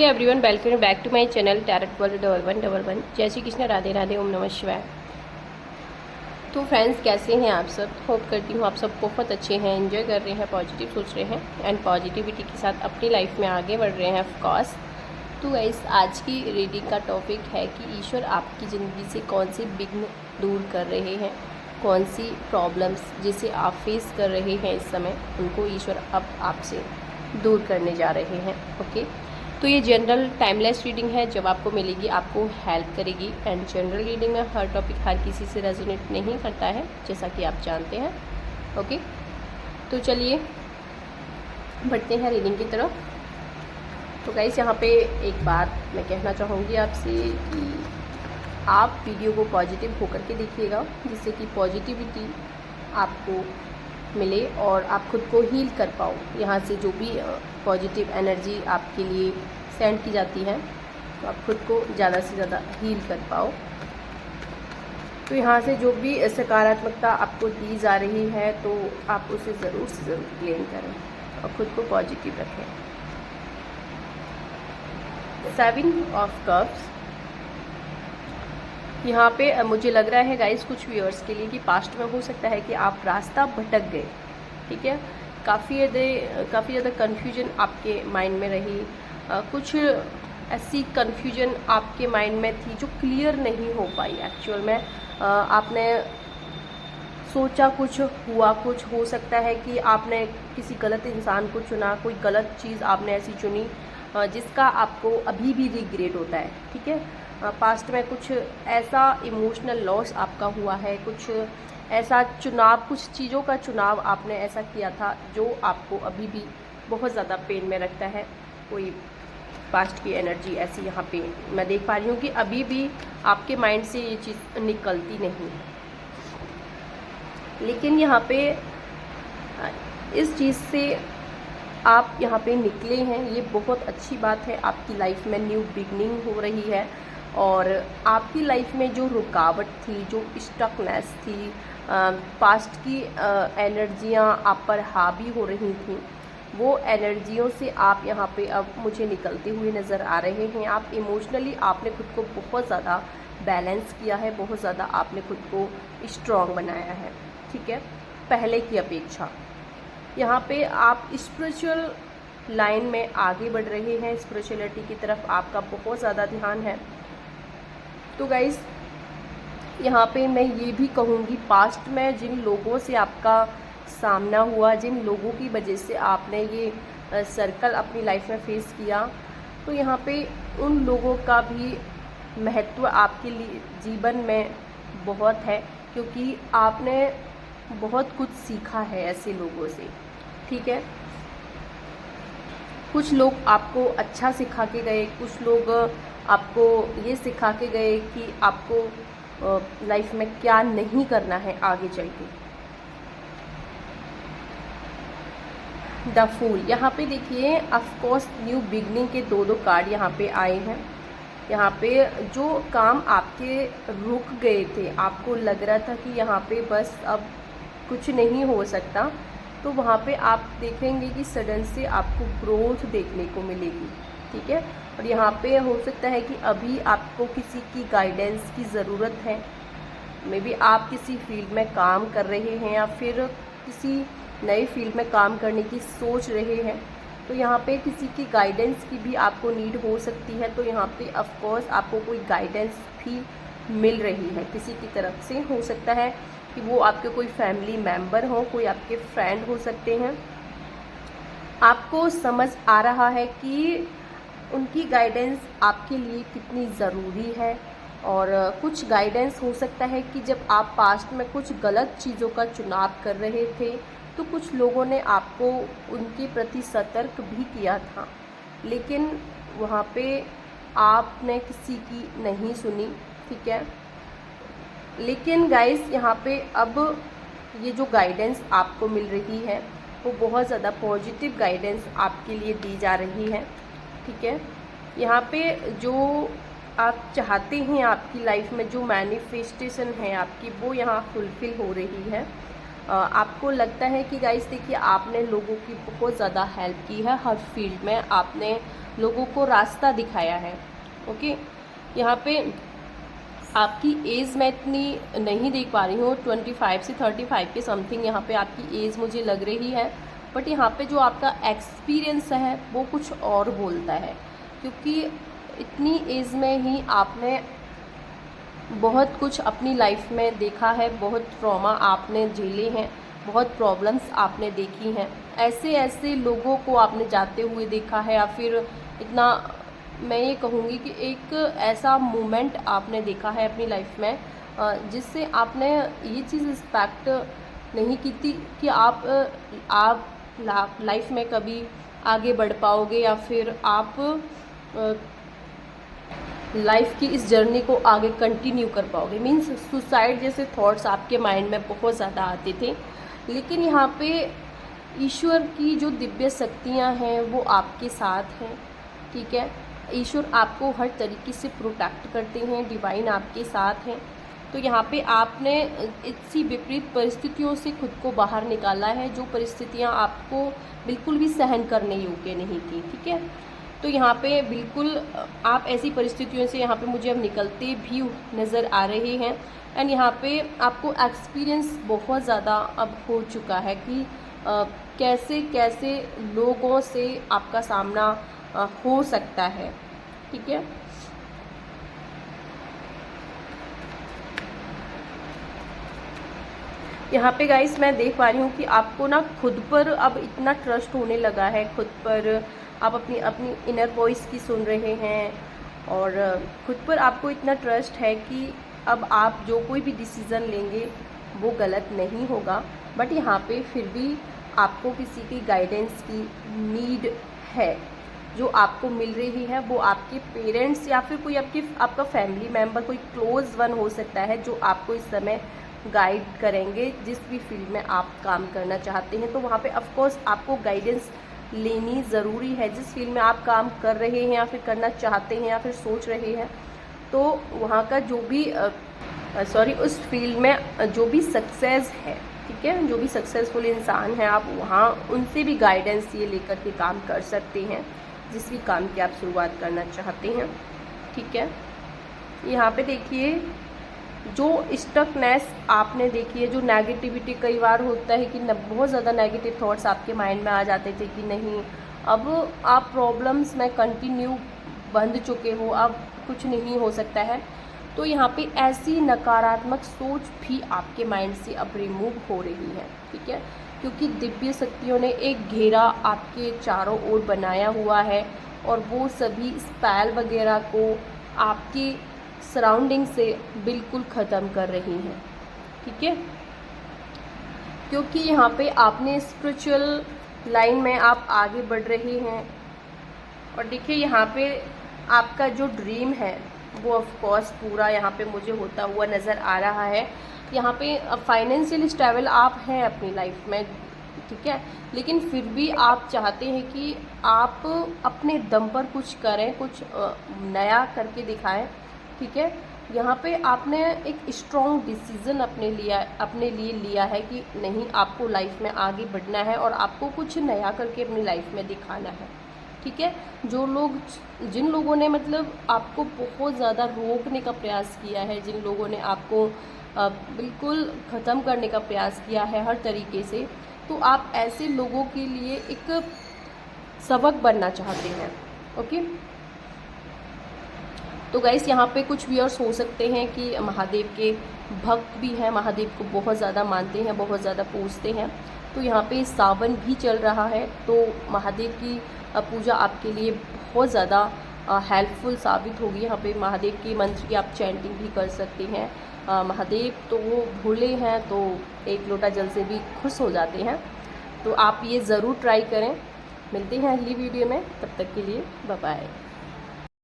Hey everyone, welcome back to my channel tarot world 1111। जय श्री कृष्ण, राधे राधे, ओम नमः शिवाय। तो फ्रेंड्स, कैसे हैं आप सब? होप करती हूँ आप सब बहुत अच्छे हैं, एंजॉय कर रहे हैं, पॉजिटिव सोच रहे हैं एंड पॉजिटिविटी के साथ अपनी लाइफ में आगे बढ़ रहे हैं ऑफ कोर्स। तो गाइस, आज की रीडिंग का टॉपिक है कि ईश्वर आपकी ज़िंदगी से कौन सी विघ्न दूर कर रहे हैं, कौन सी प्रॉब्लम्स जिसे आप फेस कर रहे हैं इस समय, उनको ईश्वर अब आपसे दूर करने जा रहे हैं। ओके, तो ये जनरल टाइमलेस रीडिंग है, जब आपको मिलेगी आपको हेल्प करेगी। एंड जनरल रीडिंग में हर टॉपिक हर किसी से रेजोनेट नहीं करता है, जैसा कि आप जानते हैं। ओके, तो चलिए बढ़ते हैं रीडिंग की तरफ। तो गाइस, यहाँ पे एक बात मैं कहना चाहूँगी आपसे कि आप वीडियो को पॉजिटिव होकर के देखिएगा, जिससे कि पॉजिटिविटी आपको मिले और आप खुद को हील कर पाओ। यहाँ से जो भी पॉजिटिव एनर्जी आपके लिए सेंड की जाती है, तो आप खुद को ज़्यादा से ज़्यादा हील कर पाओ। तो यहाँ से जो भी सकारात्मकता आपको दी जा रही है, तो आप उसे ज़रूर से ज़रूर क्लेम करें और खुद को पॉजिटिव रखें। 7 ऑफ कप्स, यहाँ पे मुझे लग रहा है गाइस कुछ व्यूअर्स के लिए कि पास्ट में हो सकता है कि आप रास्ता भटक गए। ठीक है, काफ़ी ज़्यादा कन्फ्यूजन आपके माइंड में रही। कुछ ऐसी कन्फ्यूजन आपके माइंड में थी जो क्लियर नहीं हो पाई एक्चुअल में। आपने सोचा कुछ, हुआ कुछ। हो सकता है कि आपने किसी गलत इंसान को चुना, कोई गलत चीज़ आपने ऐसी चुनी जिसका आपको अभी भी रिग्रेट होता है। ठीक है, पास्ट में कुछ ऐसा इमोशनल लॉस आपका हुआ है, कुछ ऐसा चुनाव, कुछ चीज़ों का चुनाव आपने ऐसा किया था जो आपको अभी भी बहुत ज़्यादा पेन में रखता है। कोई पास्ट की एनर्जी ऐसी यहाँ पे मैं देख पा रही हूँ कि अभी भी आपके माइंड से ये चीज़ निकलती नहीं है। लेकिन यहाँ पे इस चीज़ से आप यहाँ पे निकले हैं, ये बहुत अच्छी बात है। आपकी लाइफ में न्यू बिगनिंग हो रही है और आपकी लाइफ में जो रुकावट थी, जो स्टकनेस थी, पास्ट की एनर्जियाँ आप पर हावी हो रही थी, वो एनर्जियों से आप यहाँ पे अब मुझे निकलते हुए नज़र आ रहे हैं। आप इमोशनली आपने खुद को बहुत ज़्यादा बैलेंस किया है, बहुत ज़्यादा आपने खुद को स्ट्रॉन्ग बनाया है। ठीक है, पहले की अपेक्षा यहाँ पे आप स्पिरिचुअल लाइन में आगे बढ़ रहे हैं, स्पिरिचुअलिटी की तरफ आपका बहुत ज़्यादा ध्यान है। तो गाइस, यहाँ पे मैं ये भी कहूँगी, पास्ट में जिन लोगों से आपका सामना हुआ, जिन लोगों की वजह से आपने ये सर्कल अपनी लाइफ में फेस किया, तो यहाँ पे उन लोगों का भी महत्व आपके लिए जीवन में बहुत है, क्योंकि आपने बहुत कुछ सीखा है ऐसे लोगों से। ठीक है, कुछ लोग आपको अच्छा सिखा के गए, कुछ लोग आपको ये सिखा के गए कि आपको लाइफ में क्या नहीं करना है आगे चल के। द फूल, यहाँ पे देखिए ऑफ कोर्स न्यू बिगनिंग के दो कार्ड यहाँ पे आए हैं। यहाँ पे जो काम आपके रुक गए थे, आपको लग रहा था कि यहाँ पे बस अब कुछ नहीं हो सकता, तो वहाँ पे आप देखेंगे कि सडन से आपको ग्रोथ देखने को मिलेगी। ठीक है, और यहाँ पे हो सकता है कि अभी आपको किसी की गाइडेंस की ज़रूरत है। मे बी आप किसी फील्ड में काम कर रहे हैं या फिर किसी नई फील्ड में काम करने की सोच रहे हैं, तो यहाँ पे किसी की गाइडेंस की भी आपको नीड हो सकती है। तो यहाँ पे ऑफ कोर्स आपको कोई गाइडेंस भी मिल रही है किसी की तरफ से। हो सकता है कि वो आपके कोई फैमिली मेम्बर हो, कोई आपके फ्रेंड हो सकते हैं। आपको समझ आ रहा है कि उनकी गाइडेंस आपके लिए कितनी ज़रूरी है। और कुछ गाइडेंस हो सकता है कि जब आप पास्ट में कुछ गलत चीज़ों का चुनाव कर रहे थे, तो कुछ लोगों ने आपको उनके प्रति सतर्क भी किया था, लेकिन वहाँ पे आपने किसी की नहीं सुनी। ठीक है, लेकिन गाइस, यहाँ पे अब ये जो गाइडेंस आपको मिल रही है, वो बहुत ज़्यादा पॉजिटिव गाइडेंस आपके लिए दी जा रही है। ठीक है, यहाँ पे जो आप चाहते हैं आपकी लाइफ में, जो मैनिफेस्टेशन है आपकी, वो यहाँ फुलफ़िल हो रही है। आपको लगता है कि गाइस देखिए, आपने लोगों की बहुत ज़्यादा हेल्प की है, हर फील्ड में आपने लोगों को रास्ता दिखाया है। ओके, यहाँ पे आपकी एज मैं इतनी नहीं देख पा रही हूँ, 25 से 35 के समथिंग यहाँ पे आपकी एज मुझे लग रही है, बट यहाँ पे जो आपका एक्सपीरियंस है वो कुछ और बोलता है, क्योंकि इतनी एज में ही आपने बहुत कुछ अपनी लाइफ में देखा है, बहुत ट्रॉमा आपने झेले हैं, बहुत प्रॉब्लम्स आपने देखी हैं, ऐसे ऐसे लोगों को आपने जाते हुए देखा है, या फिर इतना, मैं ये कहूँगी कि एक ऐसा मोमेंट आपने देखा है अपनी लाइफ में जिससे आपने ये चीज़ रिस्पेक्ट नहीं की थी कि आप लाइफ में कभी आगे बढ़ पाओगे, या फिर आप लाइफ की इस जर्नी को आगे कंटिन्यू कर पाओगे। मीन्स सुसाइड जैसे थॉट्स आपके माइंड में बहुत ज़्यादा आते थे, लेकिन यहाँ पे ईश्वर की जो दिव्य शक्तियाँ हैं वो आपके साथ हैं। ठीक है, ईश्वर आपको हर तरीके से प्रोटेक्ट करते हैं, डिवाइन आपके साथ हैं। तो यहाँ पे आपने इसी विपरीत परिस्थितियों से खुद को बाहर निकाला है, जो परिस्थितियाँ आपको बिल्कुल भी सहन करने योग्य नहीं थी। ठीक है, तो यहाँ पे बिल्कुल आप ऐसी परिस्थितियों से यहाँ पे मुझे अब निकलते भी नज़र आ रहे हैं। एंड यहाँ पे आपको एक्सपीरियंस बहुत ज़्यादा अब हो चुका है कि कैसे कैसे लोगों से आपका सामना हो सकता है। ठीक है, यहाँ पे गाइस मैं देख पा रही हूँ कि आपको ना खुद पर अब इतना ट्रस्ट होने लगा है, खुद पर आप अपनी अपनी इनर वॉइस की सुन रहे हैं, और खुद पर आपको इतना ट्रस्ट है कि अब आप जो कोई भी डिसीज़न लेंगे वो गलत नहीं होगा। बट यहाँ पे फिर भी आपको किसी की गाइडेंस की नीड है, जो आपको मिल रही है वो आपके पेरेंट्स या फिर कोई आपका फैमिली मेम्बर, कोई क्लोज वन हो सकता है जो आपको इस समय गाइड करेंगे जिस भी फील्ड में आप काम करना चाहते हैं। तो वहाँ पे ऑफ कोर्स आपको गाइडेंस लेनी ज़रूरी है। जिस फील्ड में आप काम कर रहे हैं या फिर करना चाहते हैं या फिर सोच रहे हैं, तो वहाँ का जो भी उस फील्ड में जो भी सक्सेस है, ठीक है, जो भी सक्सेसफुल इंसान है, आप वहाँ उनसे भी गाइडेंस ये लेकर के काम कर सकते हैं जिस भी काम की आप शुरुआत करना चाहते हैं। ठीक है, यहाँ पे देखिए जो स्टकनेस आपने देखी है, जो नेगेटिविटी कई बार होता है कि बहुत ज़्यादा नेगेटिव थॉट्स आपके माइंड में आ जाते थे कि नहीं अब आप प्रॉब्लम्स में कंटिन्यू बंध चुके हो, अब कुछ नहीं हो सकता है। तो यहाँ पे ऐसी नकारात्मक सोच भी आपके माइंड से अब रिमूव हो रही है। ठीक है, क्योंकि दिव्य शक्तियों ने एक घेरा आपके चारों ओर बनाया हुआ है, और वो सभी स्पेल वगैरह को आपकी सराउंडिंग से बिल्कुल ख़त्म कर रही हैं। ठीक है, क्योंकि यहाँ पे आपने स्पिरिचुअल लाइन में आप आगे बढ़ रहे हैं, और देखिए यहाँ पे आपका जो ड्रीम है वो ऑफ कोर्स पूरा यहाँ पे मुझे होता हुआ नज़र आ रहा है। यहाँ पे फाइनेंशियल स्टेबल आप हैं अपनी लाइफ में, ठीक है, लेकिन फिर भी आप चाहते हैं कि आप अपने दम पर कुछ करें, कुछ नया करके दिखाएं। ठीक है, यहाँ पे आपने एक स्ट्रॉन्ग डिसीज़न अपने लिए लिया है कि नहीं, आपको लाइफ में आगे बढ़ना है और आपको कुछ नया करके अपनी लाइफ में दिखाना है। ठीक है, जिन लोगों ने मतलब आपको बहुत ज़्यादा रोकने का प्रयास किया है, जिन लोगों ने आपको बिल्कुल ख़त्म करने का प्रयास किया है हर तरीके से, तो आप ऐसे लोगों के लिए एक सबक बनना चाहते हैं। ओके, तो गाइस यहाँ पे कुछ व्यूअर्स हो सकते हैं कि महादेव के भक्त भी हैं, महादेव को बहुत ज़्यादा मानते हैं, बहुत ज़्यादा पूजते हैं। तो यहाँ पे सावन भी चल रहा है, तो महादेव की पूजा आपके लिए बहुत ज़्यादा हेल्पफुल साबित होगी। यहाँ पे महादेव के मंत्र की आप चैंटिंग भी कर सकते हैं। महादेव तो वो भोले हैं, तो एक लोटा जल से भी खुश हो जाते हैं। तो आप ये ज़रूर ट्राई करें। मिलते हैं अगली वीडियो में, तब तक के लिए बाय बाय।